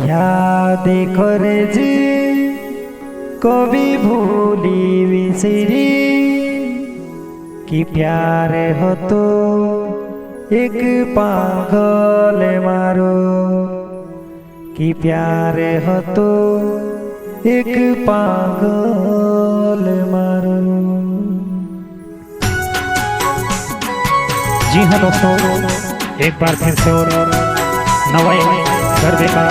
याद करे जी कभी भूली विसरी कि प्यार हो तो एक पागल मारो कि प्यार हो तो एक पागल मारो। जी हाँ दोस्तों, एक बार फिर से और नवाई गरबे का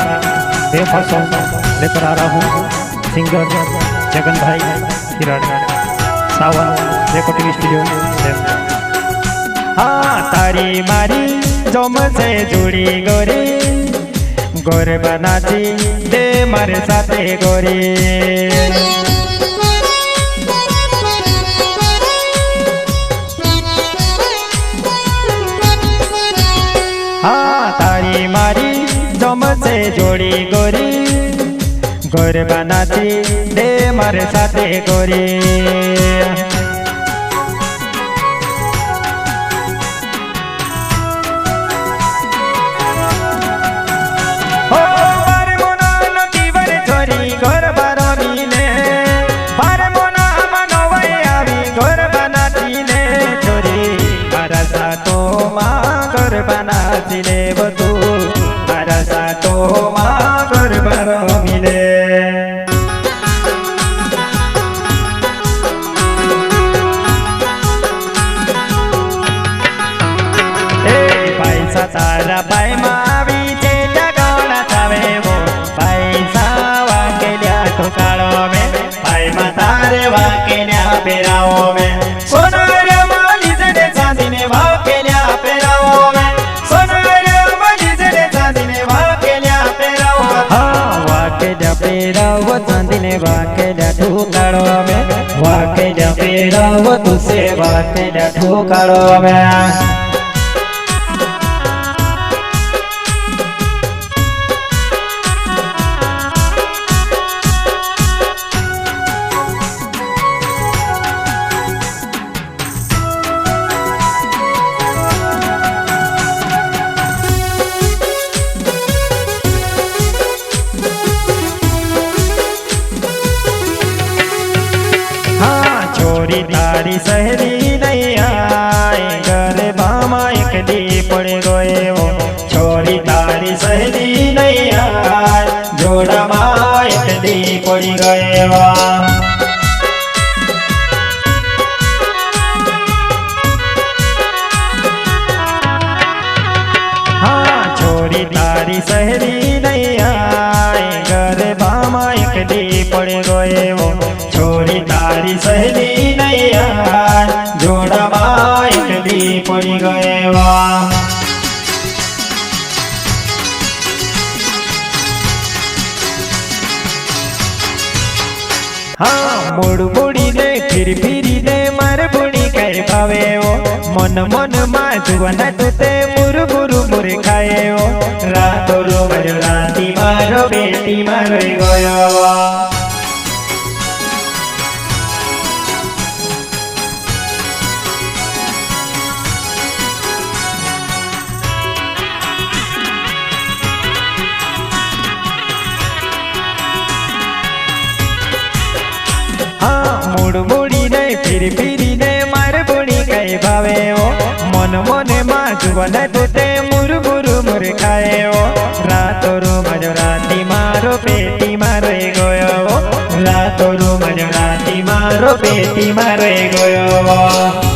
बेवफा सॉन्ग लेकर आ रहा हूँ। सिंगर जगन भाई किरण सावन रेकॉर्डिंग स्टूडियो से। हाँ तारी मारी जम से जुड़ी गोरी गोर बनाची दे मारे साथे गोरी। हाँ तारी मारी जम से जोड़ी गोरी गोर बनाची दे मारे साथे गोरी। बनाचिले बतू मारा सातो मागर बारो मिले। पैसा तारा पाई मावी चेटा गौना चावे वो पैसा वाकेल्या ठोकाड़ो में पाई मा तारे वाकेल्या पेराओ में सोना रे माली जड़े चांदी ने वाकेल्या पेराओ में पेराव चांदीने वाकेल्या ठोकाड़ो में वाकेल्या पेराव तुसे वाकेल्या ठोकाड़ो में। छोरी तारी सहेली नहीं आई गरबा में एक दी पड़ गए वो छोरी तारी सहेली नहीं आई जोड़ा में एक दी पड़ गए वो। हाँ छोरी तारी सहेली नहीं आई गरबा में एक दी पड़ गए वो छोरी तारी सहेली नहीं आई जोड़ा बाइक दी पड़ गए वाह। हाँ मुड़ मुड़ी ने फिर ने मार बुड़ी कह पावे वो मन मन माजुवन टूते मुरु मुरु मुर खाए वो रातो रो मर राती मारो बेटी मारो गयो। मुड़ मुड़ी ने फिर ने मार बुड़ी कह भावे वो मन मन माजुवन टूटे मुरु मुरु मुर खाए वो रातो रो मज राती मारो पेटी मारे गयो रातो रो मज राती मारो पेटी मारे गयो।